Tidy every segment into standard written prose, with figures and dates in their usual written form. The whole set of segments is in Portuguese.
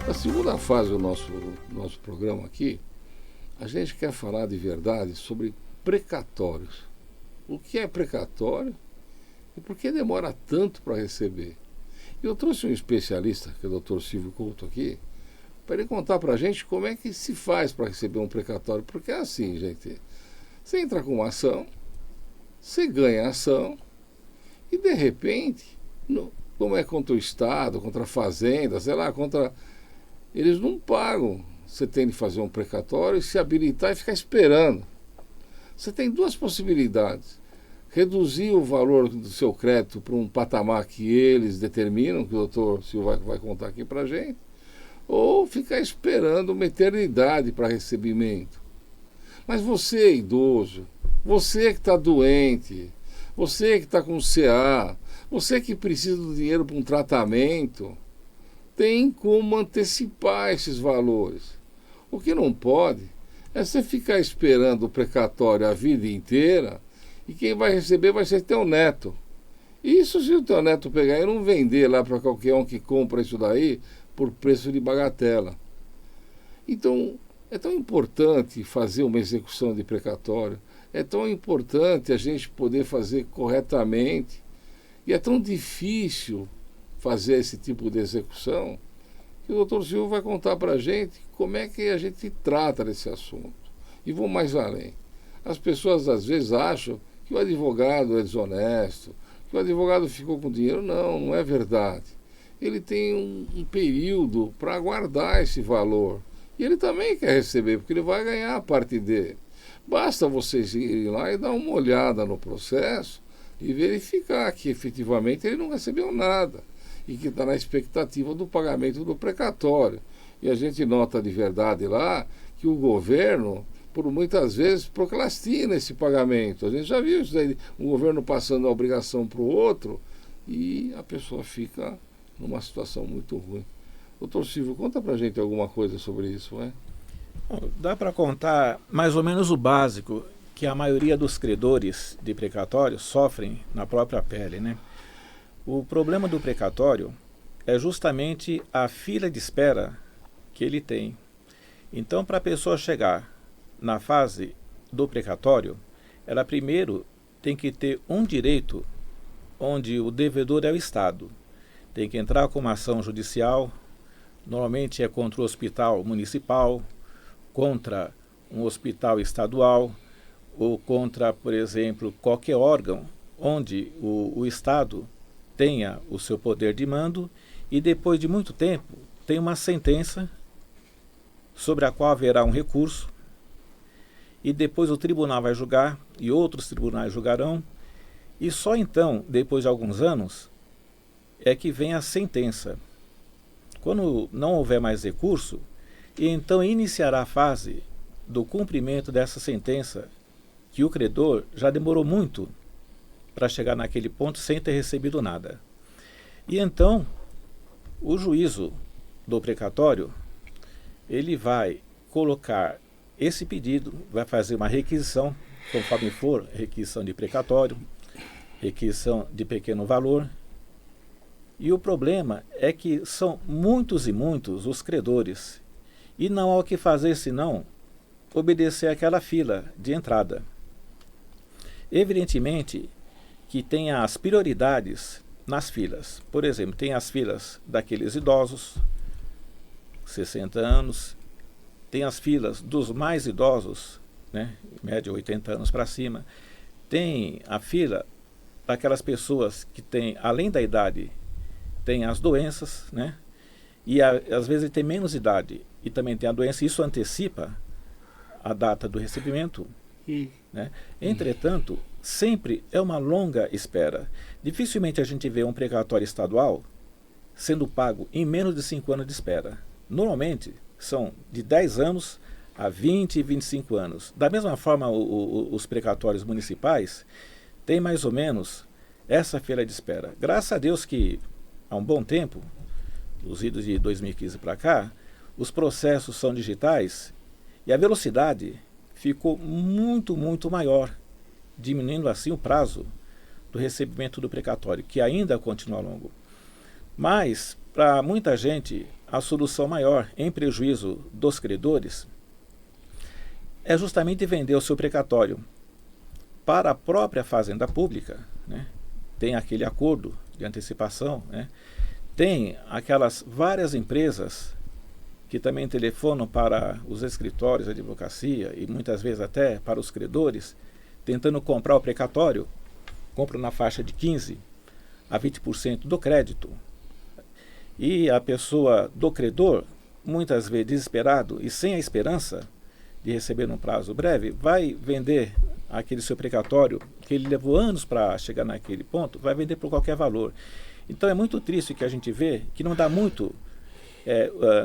Na segunda fase do nosso programa aqui, a gente quer falar de verdade sobre precatórios. O que é precatório e por que demora tanto para receber? E eu trouxe um especialista, que é o Dr. Silvio Couto aqui, para ele contar para a gente como é que se faz para receber um precatório. Porque é assim, gente, você entra com uma ação, você ganha a ação e de repente, como é contra o Estado, contra a Fazenda, sei lá, eles não pagam. Você tem de fazer um precatório, se habilitar e ficar esperando. Você tem duas possibilidades. Reduzir o valor do seu crédito para um patamar que eles determinam, que o doutor Silvio vai contar aqui para a gente, ou ficar esperando uma eternidade para recebimento. Mas você é idoso, você que está doente, você que está com CA, você que precisa do dinheiro para um tratamento, tem como antecipar esses valores. O que não pode é você ficar esperando o precatório a vida inteira e quem vai receber vai ser teu neto. Isso se o teu neto pegar e não vender lá para qualquer um que compra isso daí por preço de bagatela. Então, é tão importante fazer uma execução de precatório, é tão importante a gente poder fazer corretamente, e é tão difícil fazer esse tipo de execução, que o Dr. Silvio vai contar para a gente como é que a gente trata desse assunto. E vou mais além. As pessoas às vezes acham que o advogado é desonesto, que o advogado ficou com dinheiro. Não, não é verdade. Ele tem um período para guardar esse valor. E ele também quer receber, porque ele vai ganhar a parte dele. Basta vocês irem lá e dar uma olhada no processo e verificar que efetivamente ele não recebeu nada e que está na expectativa do pagamento do precatório. E a gente nota de verdade lá que o governo, por muitas vezes, procrastina esse pagamento. A gente já viu isso aí, um governo passando a obrigação para o outro e a pessoa fica numa situação muito ruim. Doutor Silvio, conta para a gente alguma coisa sobre isso, né? Bom, dá para contar mais ou menos o básico que a maioria dos credores de precatório sofrem na própria pele, né? O problema do precatório é justamente a fila de espera que ele tem. Então, para a pessoa chegar na fase do precatório, ela primeiro tem que ter um direito onde o devedor é o Estado. Tem que entrar com uma ação judicial, normalmente é contra o hospital municipal, contra um hospital estadual ou contra, por exemplo, qualquer órgão onde o Estado tenha o seu poder de mando, e depois de muito tempo tem uma sentença sobre a qual haverá um recurso, e depois o tribunal vai julgar e outros tribunais julgarão, e só então, depois de alguns anos, é que vem a sentença. Quando não houver mais recurso, então iniciará a fase do cumprimento dessa sentença, que o credor já demorou muito para chegar naquele ponto sem ter recebido nada. E então, o juízo do precatório, ele vai colocar esse pedido, vai fazer uma requisição, conforme for, requisição de precatório, requisição de pequeno valor. E o problema é que são muitos e muitos os credores, e não há o que fazer senão obedecer àquela fila de entrada. Evidentemente que tem as prioridades nas filas. Por exemplo, tem as filas daqueles idosos, 60 anos, tem as filas dos mais idosos, né, em média 80 anos para cima, tem a fila daquelas pessoas que têm, além da idade, tem as doenças, né, e às vezes tem menos idade e também tem a doença, isso antecipa a data do recebimento, né? Entretanto, sempre é uma longa espera. Dificilmente a gente vê um precatório estadual sendo pago em menos de 5 anos de espera. Normalmente são de 10 anos a 20 e 25 anos. Da mesma forma, os precatórios municipais têm mais ou menos essa fila de espera. Graças a Deus que há um bom tempo, dos idos de 2015 para cá, os processos são digitais e a velocidade ficou muito, muito maior, diminuindo assim o prazo do recebimento do precatório, que ainda continua longo. Mas, para muita gente, a solução maior em prejuízo dos credores é justamente vender o seu precatório para a própria fazenda pública, né? Tem aquele acordo de antecipação, né? Tem aquelas várias empresas que também telefonam para os escritórios de advocacia e muitas vezes até para os credores, tentando comprar o precatório, compram na faixa de 15% a 20% do crédito. E a pessoa do credor, muitas vezes desesperado e sem a esperança de receber num prazo breve, vai vender aquele seu precatório, que ele levou anos para chegar naquele ponto, vai vender por qualquer valor. Então é muito triste que a gente vê que não dá muito,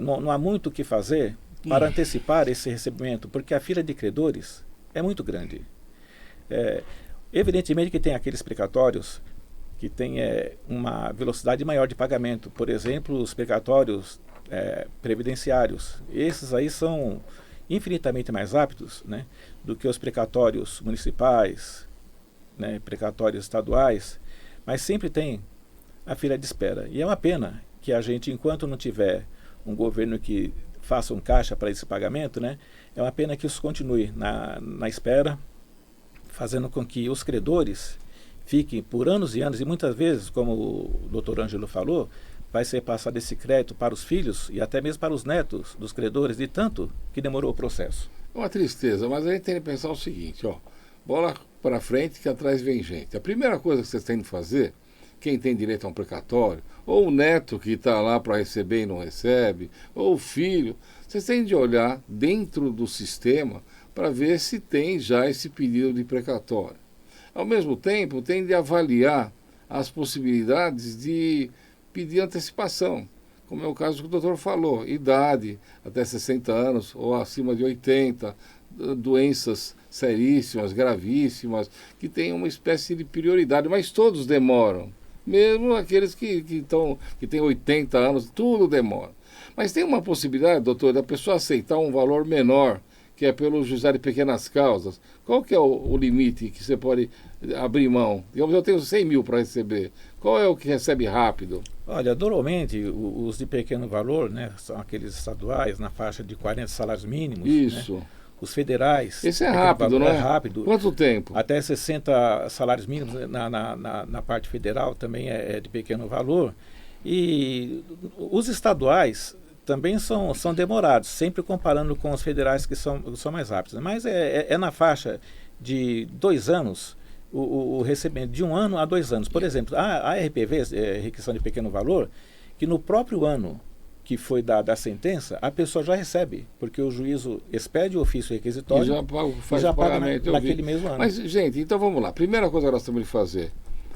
não há muito o que fazer para antecipar esse recebimento, porque a fila de credores é muito grande. Evidentemente que tem aqueles precatórios que têm uma velocidade maior de pagamento, por exemplo, os precatórios previdenciários. Esses aí são infinitamente mais rápidos, né, do que os precatórios municipais, né, precatórios estaduais, mas sempre tem a fila de espera. E é uma pena que a gente, enquanto não tiver um governo que faça um caixa para esse pagamento, né, é uma pena que isso continue na espera, fazendo com que os credores fiquem por anos e anos, e muitas vezes, como o doutor Ângelo falou, vai ser passado esse crédito para os filhos e até mesmo para os netos dos credores, de tanto que demorou o processo. É uma tristeza, mas a gente tem que pensar o seguinte, ó, bola para frente que atrás vem gente. A primeira coisa que vocês têm de fazer, quem tem direito a um precatório, ou o neto que está lá para receber e não recebe, ou o filho, vocês têm de olhar dentro do sistema para ver se tem já esse pedido de precatório. Ao mesmo tempo, tem de avaliar as possibilidades de pedir antecipação, como é o caso que o doutor falou, idade até 60 anos ou acima de 80, doenças seríssimas, gravíssimas, que têm uma espécie de prioridade, mas todos demoram, mesmo aqueles que têm 80 anos, tudo demora. Mas tem uma possibilidade, doutor, da pessoa aceitar um valor menor, que é pelo juizado de pequenas causas. Qual que é o limite que você pode abrir mão? Digamos, eu tenho 100 mil para receber. Qual é o que recebe rápido? Olha, normalmente os de pequeno valor, né, são aqueles estaduais na faixa de 40 salários mínimos. Isso. Né? Os federais. Esse é rápido, não é? É rápido. Quanto tempo? Até 60 salários mínimos na parte federal também é de pequeno valor. E os estaduais também são demorados, sempre comparando com os federais que são mais rápidos. Mas é na faixa de 2 anos, o recebimento de 1 ano a 2 anos. Por exemplo, a RPV, requisição de pequeno valor, que no próprio ano que foi dada a sentença, a pessoa já recebe, porque o juízo expede o ofício requisitório e já paga naquele mesmo ano. Mas, gente, então vamos lá. A primeira coisa que nós temos de fazer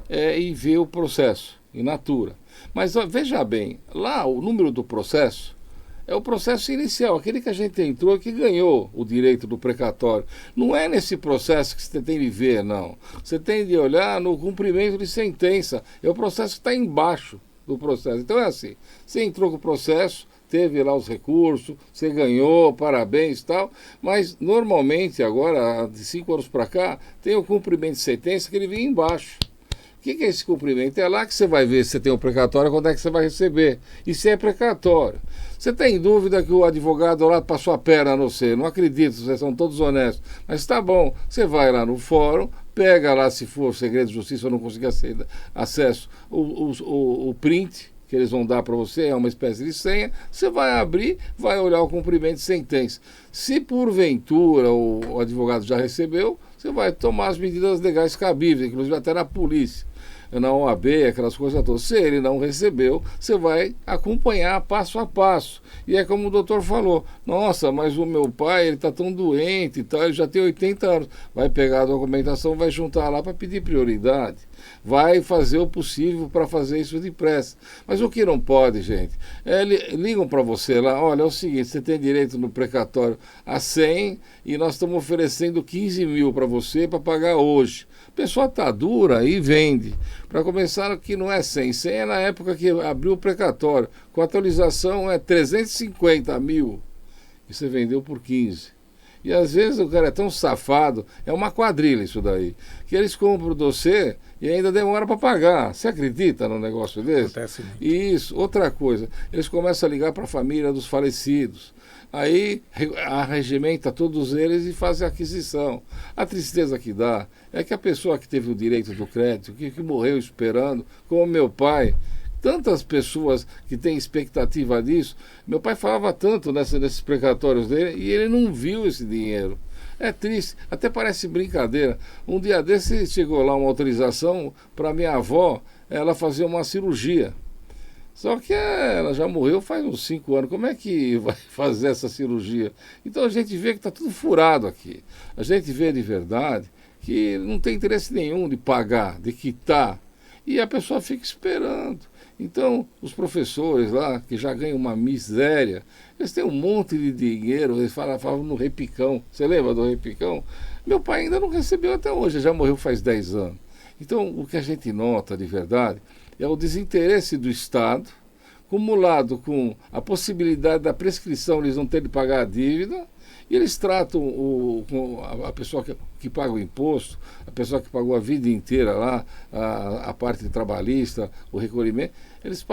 é ir ver o processo, in natura. Mas ó, veja bem, lá o número do processo é o processo inicial, aquele que a gente entrou e que ganhou o direito do precatório. Não é nesse processo que você tem de ver, não. Você tem de olhar no cumprimento de sentença. É o processo que está embaixo do processo. Então é assim, você entrou com o processo, teve lá os recursos, você ganhou, parabéns e tal, mas normalmente agora, de 5 anos para cá, tem o cumprimento de sentença que ele vem embaixo. O que é esse cumprimento? É lá que você vai ver se você tem um precatório, quando é que você vai receber. E se é precatório. Você tem dúvida que o advogado lá passou a perna no você? Não acredito, vocês são todos honestos. Mas tá bom, você vai lá no fórum, pega lá, se for segredo de justiça ou não conseguir acesso, o print que eles vão dar para você, é uma espécie de senha, você vai abrir, vai olhar o cumprimento de sentença. Se porventura o advogado já recebeu, você vai tomar as medidas legais cabíveis, inclusive até na polícia, na OAB, aquelas coisas todas. Se ele não recebeu, você vai acompanhar passo a passo. E é como o doutor falou, nossa, mas o meu pai, ele está tão doente e tal, ele já tem 80 anos. Vai pegar a documentação, vai juntar lá para pedir prioridade. Vai fazer o possível para fazer isso depressa. Mas o que não pode, gente, ligam para você lá, olha, é o seguinte, você tem direito no precatório a 100 e nós estamos oferecendo 15 mil para você para pagar hoje. A pessoa está dura e vende. Para começar, que não é 100. 100 é na época que abriu o precatório. Com atualização é 350 mil. E você vendeu por 15. E às vezes o cara é tão safado, é uma quadrilha isso daí, que eles compram o dossiê e ainda demora para pagar. Você acredita num negócio desse? Acontece muito. Isso. Outra coisa, eles começam a ligar para a família dos falecidos. Aí arregimenta todos eles e faz a aquisição. A tristeza que dá é que a pessoa que teve o direito do crédito, que morreu esperando, como meu pai, tantas pessoas que têm expectativa disso, meu pai falava tanto nesses precatórios dele e ele não viu esse dinheiro. É triste, até parece brincadeira. Um dia desse chegou lá uma autorização para minha avó, ela fazer uma cirurgia. Só que ela já morreu faz uns 5 anos. Como é que vai fazer essa cirurgia? Então a gente vê que está tudo furado aqui. A gente vê de verdade que não tem interesse nenhum de pagar, de quitar. E a pessoa fica esperando. Então, os professores lá, que já ganham uma miséria, eles têm um monte de dinheiro, eles falavam no repicão. Você lembra do repicão? Meu pai ainda não recebeu até hoje, já morreu faz 10 anos. Então, o que a gente nota de verdade é o desinteresse do Estado, acumulado com a possibilidade da prescrição, eles não terem de pagar a dívida, e eles tratam a pessoa que paga o imposto, a pessoa que pagou a vida inteira lá, a parte trabalhista, o recolhimento, eles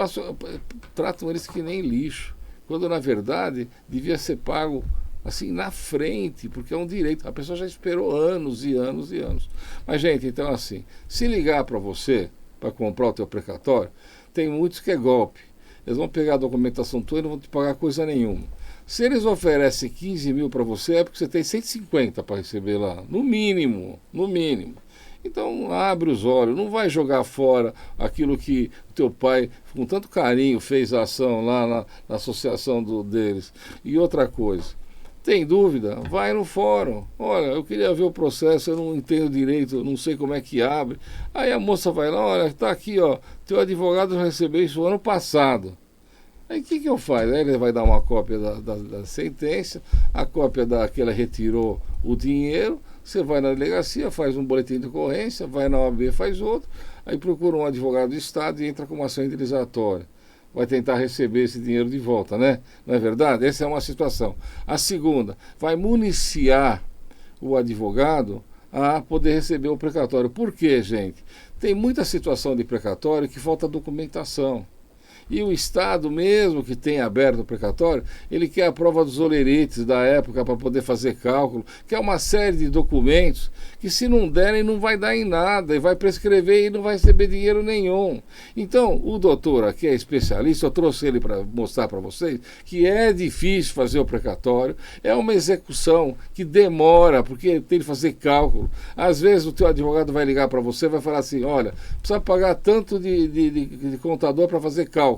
tratam eles que nem lixo, quando na verdade devia ser pago assim na frente, porque é um direito. A pessoa já esperou anos e anos e anos. Mas, gente, então assim, se ligar para você, para comprar o teu precatório, tem muitos que é golpe. Eles vão pegar a documentação tua e não vão te pagar coisa nenhuma. Se eles oferecem 15 mil para você, é porque você tem 150 para receber lá, no mínimo, no mínimo. Então abre os olhos, não vai jogar fora aquilo que o teu pai, com tanto carinho, fez a ação lá na associação deles. E outra coisa, tem dúvida? Vai no fórum. Olha, eu queria ver o processo, eu não entendo direito, eu não sei como é que abre. Aí a moça vai lá, olha, está aqui, ó, teu advogado recebeu isso ano passado. Aí o que eu faço? Aí ele vai dar uma cópia da sentença, a cópia que ela retirou o dinheiro, você vai na delegacia, faz um boletim de ocorrência, vai na OAB, faz outro, aí procura um advogado do Estado e entra com uma ação indenizatória. Vai tentar receber esse dinheiro de volta, né? Não é verdade? Essa é uma situação. A segunda, vai municiar o advogado a poder receber o precatório. Por quê, gente? Tem muita situação de precatório que falta documentação. E o Estado, mesmo que tenha aberto o precatório, ele quer a prova dos olerites da época para poder fazer cálculo, quer uma série de documentos que, se não derem, não vai dar em nada, e vai prescrever e não vai receber dinheiro nenhum. Então, o doutor aqui é especialista, eu trouxe ele para mostrar para vocês que é difícil fazer o precatório, é uma execução que demora, porque tem que fazer cálculo. Às vezes o teu advogado vai ligar para você e vai falar assim, olha, precisa pagar tanto de contador para fazer cálculo.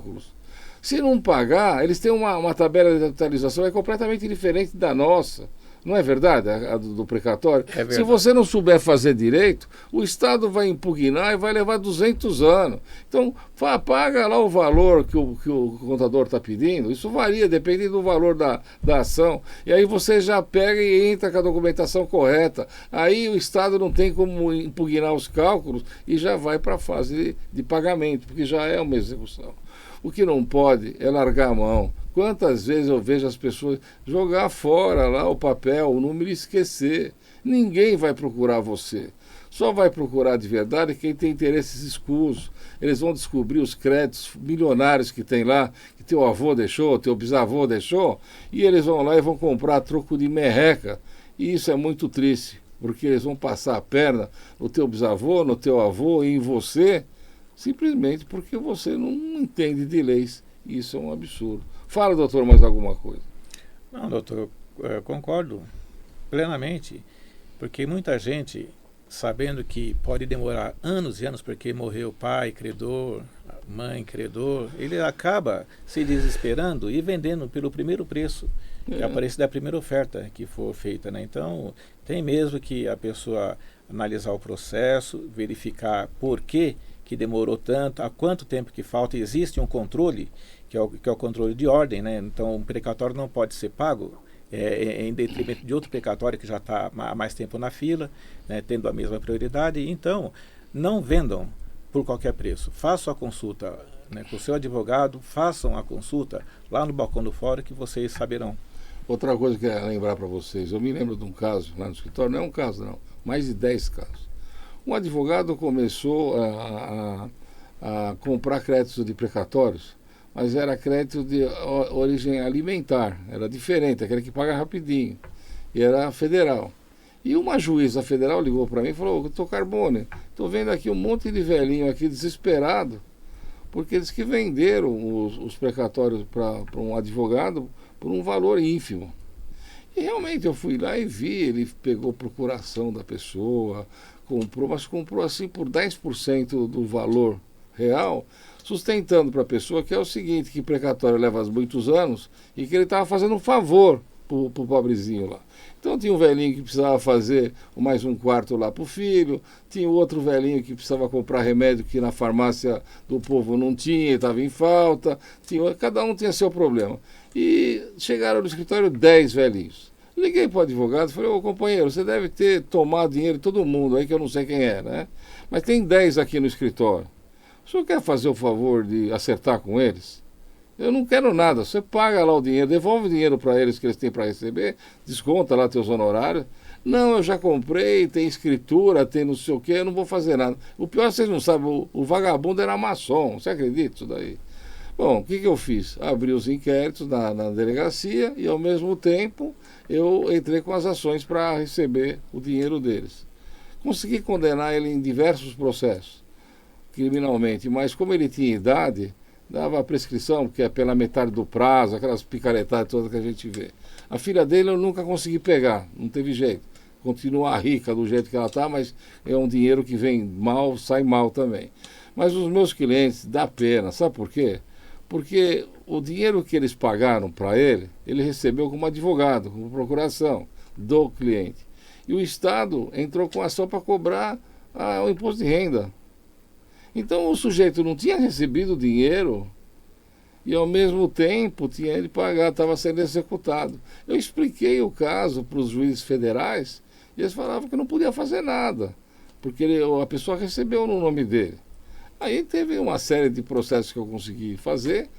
Se não pagar, eles têm uma tabela de atualização é completamente diferente da nossa. Não é verdade? A do precatório. É verdade. Se você não souber fazer direito, o Estado vai impugnar e vai levar 200 anos. Então, paga lá o valor que o contador está pedindo. Isso varia, depende do valor da ação. E aí você já pega e entra com a documentação correta. Aí o Estado não tem como impugnar os cálculos e já vai para a fase de pagamento, porque já é uma execução. O que não pode é largar a mão. Quantas vezes eu vejo as pessoas jogar fora lá o papel, o número e esquecer. Ninguém vai procurar você. Só vai procurar de verdade quem tem interesses escusos. Eles vão descobrir os créditos milionários que tem lá, que teu avô deixou, teu bisavô deixou, e eles vão lá e vão comprar a troco de merreca. E isso é muito triste, porque eles vão passar a perna no teu bisavô, no teu avô e em você, simplesmente porque você não entende de leis. Isso é um absurdo. Fala, doutor, mais alguma coisa. Não, doutor, eu concordo plenamente, porque muita gente, sabendo que pode demorar anos e anos, porque morreu pai, credor, mãe, credor, ele acaba se desesperando e vendendo pelo primeiro preço que aparece da primeira oferta que for feita, né? Então, tem mesmo que a pessoa analisar o processo, verificar por que demorou tanto, há quanto tempo que falta. Existe um controle, que é o controle de ordem, né? Então, um precatório não pode ser pago em detrimento de outro precatório que já está há mais tempo na fila, né, tendo a mesma prioridade. Então, não vendam por qualquer preço. Façam a consulta, né, com o seu advogado, façam a consulta lá no balcão do fórum que vocês saberão. Outra coisa que eu quero lembrar para vocês, eu me lembro de um caso lá no escritório, não é um caso não, mais de 10 casos. Um advogado começou a comprar créditos de precatórios, mas era crédito de origem alimentar, era diferente, aquele que paga rapidinho, e era federal. E uma juíza federal ligou para mim e falou: doutor Carbone, estou vendo aqui um monte de velhinho aqui desesperado, porque eles que venderam os precatórios para um advogado por um valor ínfimo. E realmente eu fui lá e vi, ele pegou procuração da pessoa, comprou, mas comprou assim por 10% do valor real, sustentando para a pessoa que é o seguinte, que precatório leva muitos anos e que ele estava fazendo um favor para o pobrezinho lá. Então tinha um velhinho que precisava fazer mais um quarto lá para o filho, tinha outro velhinho que precisava comprar remédio que na farmácia do povo não tinha, estava em falta, cada um tinha seu problema. E chegaram no escritório 10 velhinhos. Liguei para o advogado e falei: ô companheiro, você deve ter tomado dinheiro de todo mundo aí, que eu não sei quem é, né? Mas tem 10 aqui no escritório. O senhor quer fazer o favor de acertar com eles? Eu não quero nada, você paga lá o dinheiro, devolve o dinheiro para eles que eles têm para receber, desconta lá teus honorários. Não, eu já comprei, tem escritura, tem não sei o quê, eu não vou fazer nada. O pior, vocês não sabem, o vagabundo era maçom, você acredita isso daí? Bom, o que eu fiz? Abri os inquéritos na delegacia e, ao mesmo tempo, eu entrei com as ações para receber o dinheiro deles. Consegui condenar ele em diversos processos, criminalmente, mas como ele tinha idade, dava a prescrição, que é pela metade do prazo, aquelas picaretadas todas que a gente vê. A filha dele eu nunca consegui pegar, não teve jeito. Continua rica do jeito que ela está, mas é um dinheiro que vem mal, sai mal também. Mas os meus clientes, dá pena, sabe por quê? Porque o dinheiro que eles pagaram para ele recebeu como advogado, como procuração do cliente. E o Estado entrou com ação para cobrar o imposto de renda. Então o sujeito não tinha recebido dinheiro e ao mesmo tempo tinha ele pagar, estava sendo executado. Eu expliquei o caso para os juízes federais e eles falavam que não podia fazer nada, porque a pessoa recebeu no nome dele. Aí teve uma série de processos que eu consegui fazer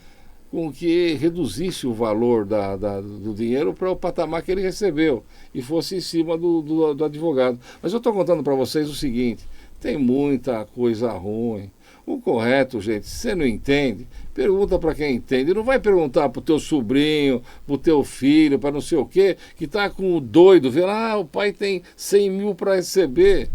com que reduzisse o valor do dinheiro para o patamar que ele recebeu e fosse em cima do advogado. Mas eu estou contando para vocês o seguinte: tem muita coisa ruim. O correto, gente, se você não entende, pergunta para quem entende. Não vai perguntar para o teu sobrinho, para o teu filho, para não sei o quê, que está com o doido, vê lá, o pai tem 100 mil para receber.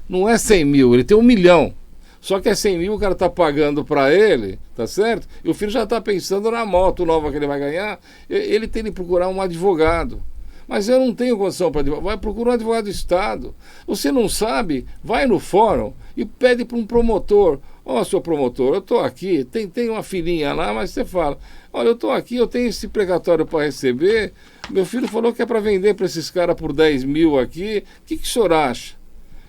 Não é 100 mil, ele tem 1 milhão. Só que é 100 mil, o cara está pagando para ele, tá certo? E o filho já está pensando na moto nova que ele vai ganhar. Ele tem que procurar um advogado. Mas eu não tenho condição para advogado. Vai procurar um advogado do Estado. Você não sabe, vai no fórum e pede para um promotor: ó, seu promotor, eu estou aqui, tem uma filhinha lá, mas você fala: olha, eu estou aqui, eu tenho esse precatório para receber, meu filho falou que é para vender para esses caras por 10 mil aqui, o que o senhor acha?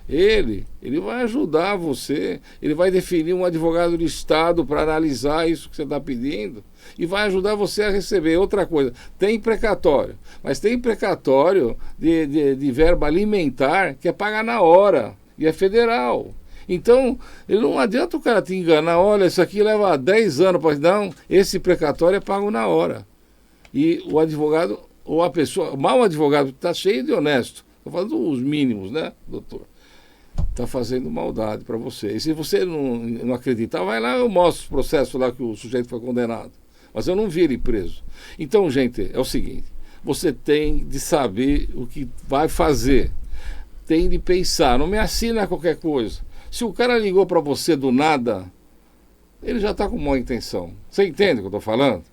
Ele vai ajudar você, ele vai definir um advogado do Estado para analisar isso que você está pedindo e vai ajudar você a receber. Outra coisa, tem precatório, mas tem precatório de verba alimentar que é pagar na hora e é federal. Então, não adianta o cara te enganar: olha, isso aqui leva 10 anos para... Não, esse precatório é pago na hora. E o advogado, ou a pessoa, o mau advogado, está cheio de honesto, estou falando os mínimos, né, doutor? Está fazendo maldade para você. E se você não acreditar, vai lá, eu mostro os processos lá que o sujeito foi condenado. Mas eu não vi ele preso. Então, gente, é o seguinte: você tem de saber o que vai fazer. Tem de pensar, não me assina qualquer coisa. Se o cara ligou para você do nada, ele já está com má intenção. Você entende o que eu estou falando?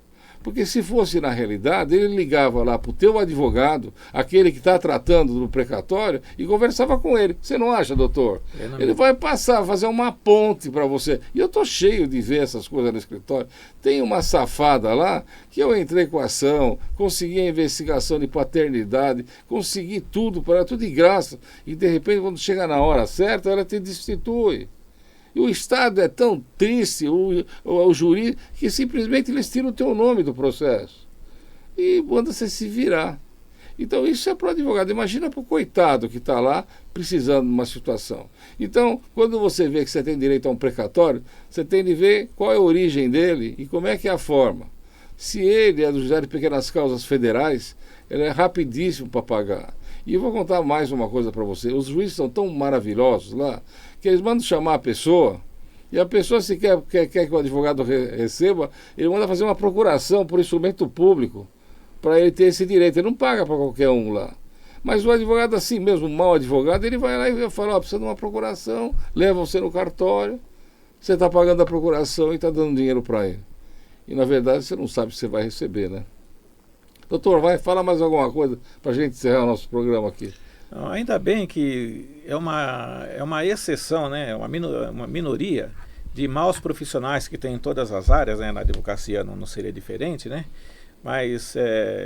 Porque se fosse na realidade, ele ligava lá para o teu advogado, aquele que está tratando do precatório, e conversava com ele. Você não acha, doutor? Ele vai fazer uma ponte para você. E eu estou cheio de ver essas coisas no escritório. Tem uma safada lá que eu entrei com a ação, consegui a investigação de paternidade, consegui tudo para ela, tudo de graça. E de repente, quando chega na hora certa, ela te destitui. E o Estado é tão triste, o juiz, que simplesmente eles tiram o teu nome do processo e manda você se virar. Então isso é para o advogado. Imagina para o coitado que está lá precisando de uma situação. Então, quando você vê que você tem direito a um precatório, você tem de ver qual é a origem dele e como é que é a forma. Se ele é do juizado de pequenas causas federais, ele é rapidíssimo para pagar. E eu vou contar mais uma coisa para você. Os juízes são tão maravilhosos lá, que eles mandam chamar a pessoa, e a pessoa, se quer que o advogado receba, ele manda fazer uma procuração por instrumento público, para ele ter esse direito. Ele não paga para qualquer um lá. Mas o advogado, assim mesmo, um mau advogado, ele vai lá e fala, precisa de uma procuração, leva você no cartório, você está pagando a procuração e está dando dinheiro para ele. E, na verdade, você não sabe se você vai receber, né? Doutor, vai falar mais alguma coisa para a gente encerrar o nosso programa aqui. Não, ainda bem que é uma exceção, né? Uma minoria de maus profissionais que tem em todas as áreas, né? Na advocacia não seria diferente, né? Mas,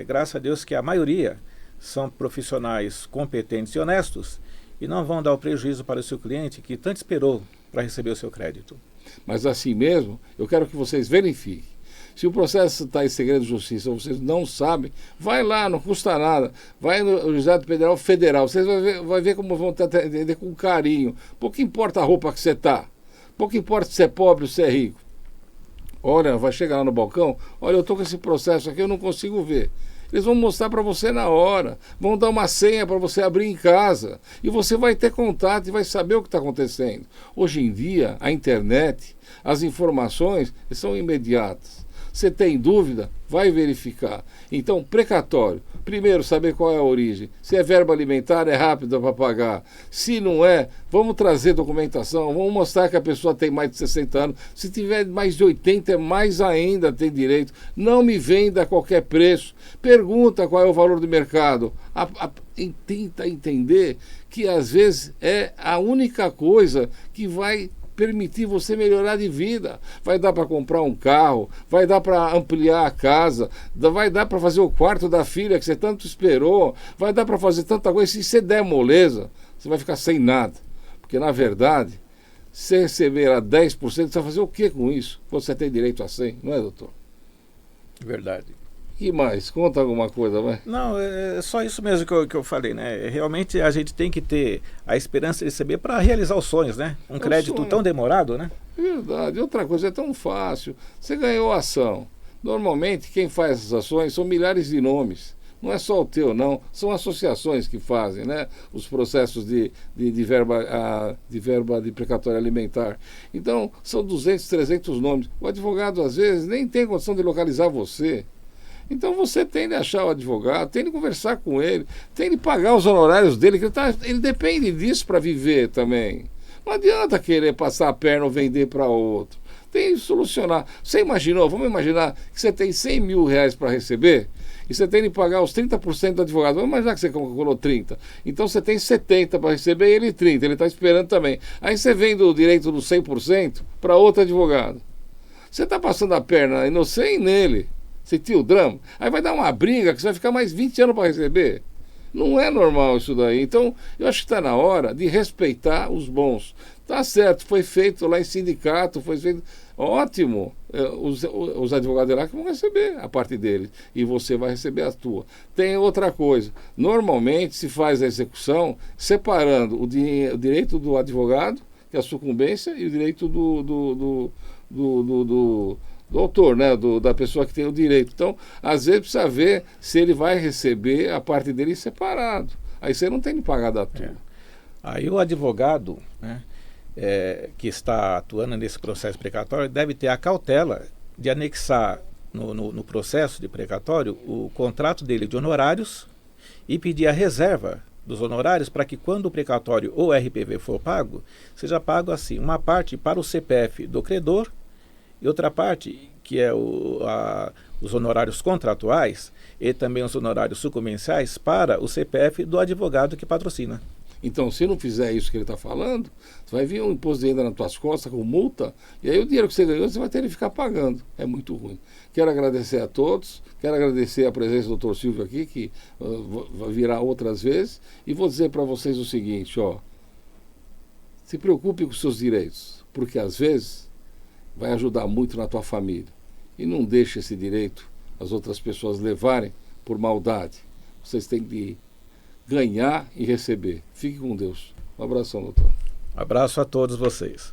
graças a Deus que a maioria são profissionais competentes e honestos e não vão dar o prejuízo para o seu cliente que tanto esperou para receber o seu crédito. Mas assim mesmo, eu quero que vocês verifiquem. Se o processo está em segredo de justiça ou vocês não sabem, vai lá, não custa nada. Vai no juizado federal, vocês vão ver como vão atender com carinho. Pouco importa a roupa que você está, pouco importa se é pobre ou se é rico. Olha, vai chegar lá no balcão, olha, eu estou com esse processo aqui, eu não consigo ver. Eles vão mostrar para você na hora, vão dar uma senha para você abrir em casa e você vai ter contato e vai saber o que está acontecendo. Hoje em dia, a internet, as informações são imediatas. Você tem dúvida? Vai verificar. Então, precatório. Primeiro, saber qual é a origem. Se é verba alimentar, é rápido para pagar. Se não é, vamos trazer documentação, vamos mostrar que a pessoa tem mais de 60 anos. Se tiver mais de 80, mais ainda tem direito. Não me venda a qualquer preço. Pergunta qual é o valor do mercado. Tenta entender que, às vezes, é a única coisa que vai permitir você melhorar de vida. Vai dar para comprar um carro, vai dar para ampliar a casa, vai dar para fazer o quarto da filha que você tanto esperou, vai dar para fazer tanta coisa. Se você der moleza, você vai ficar sem nada. Porque, na verdade, se receber a 10%, você vai fazer o que com isso? Você tem direito a 100%, não é, doutor? Verdade. E mais? Conta alguma coisa, vai. Não, é só isso mesmo que eu falei, né? Realmente a gente tem que ter a esperança de receber para realizar os sonhos, né? Um crédito sonho. Tão demorado, né? Verdade. Outra coisa, é tão fácil. Você ganhou a ação. Normalmente, quem faz essas ações são milhares de nomes. Não é só o teu, não. São associações que fazem, né? Os processos de verba de precatório alimentar. Então, são 200, 300 nomes. O advogado, às vezes, nem tem condição de localizar você. Então você tem de achar o advogado, tem de conversar com ele, tem de pagar os honorários dele, que ele depende disso para viver também. Não adianta querer passar a perna ou vender para outro. Tem de solucionar. Você imaginou, vamos imaginar que você tem 100 mil reais para receber e você tem de pagar os 30% do advogado. Vamos imaginar que você calculou 30. Então você tem 70 para receber e ele 30, ele está esperando também. Aí você vende o direito do 100% para outro advogado. Você está passando a perna e você nele. Sentiu o drama? Aí vai dar uma briga que você vai ficar mais 20 anos para receber. Não é normal isso daí. Então, eu acho que está na hora de respeitar os bons. Tá certo, foi feito lá em sindicato, foi feito... Ótimo. Os advogados lá que vão receber a parte deles. E você vai receber a tua. Tem outra coisa. Normalmente se faz a execução separando o direito do advogado, que é a sucumbência, e o direito do autor, né, da pessoa que tem o direito. Então, às vezes precisa ver se ele vai receber a parte dele separado. Aí você não tem de pagar da tua. Aí o advogado, né, que está atuando nesse processo precatório deve ter a cautela de anexar no processo de precatório o contrato dele de honorários e pedir a reserva dos honorários para que quando o precatório ou RPV for pago, seja pago assim, uma parte para o CPF do credor e outra parte, que é os honorários contratuais e também os honorários sucumbenciais para o CPF do advogado que patrocina. Então, se não fizer isso que ele está falando, você vai vir um imposto de renda nas tuas costas com multa, e aí o dinheiro que você ganhou, você vai ter que ficar pagando. É muito ruim. Quero agradecer a todos, quero agradecer a presença do Dr. Silvio aqui, que vai virar outras vezes, e vou dizer para vocês o seguinte, se preocupe com os seus direitos, porque às vezes vai ajudar muito na tua família. E não deixe esse direito as outras pessoas levarem por maldade. Vocês têm que ganhar e receber. Fique com Deus. Um abração, doutor. Abraço a todos vocês.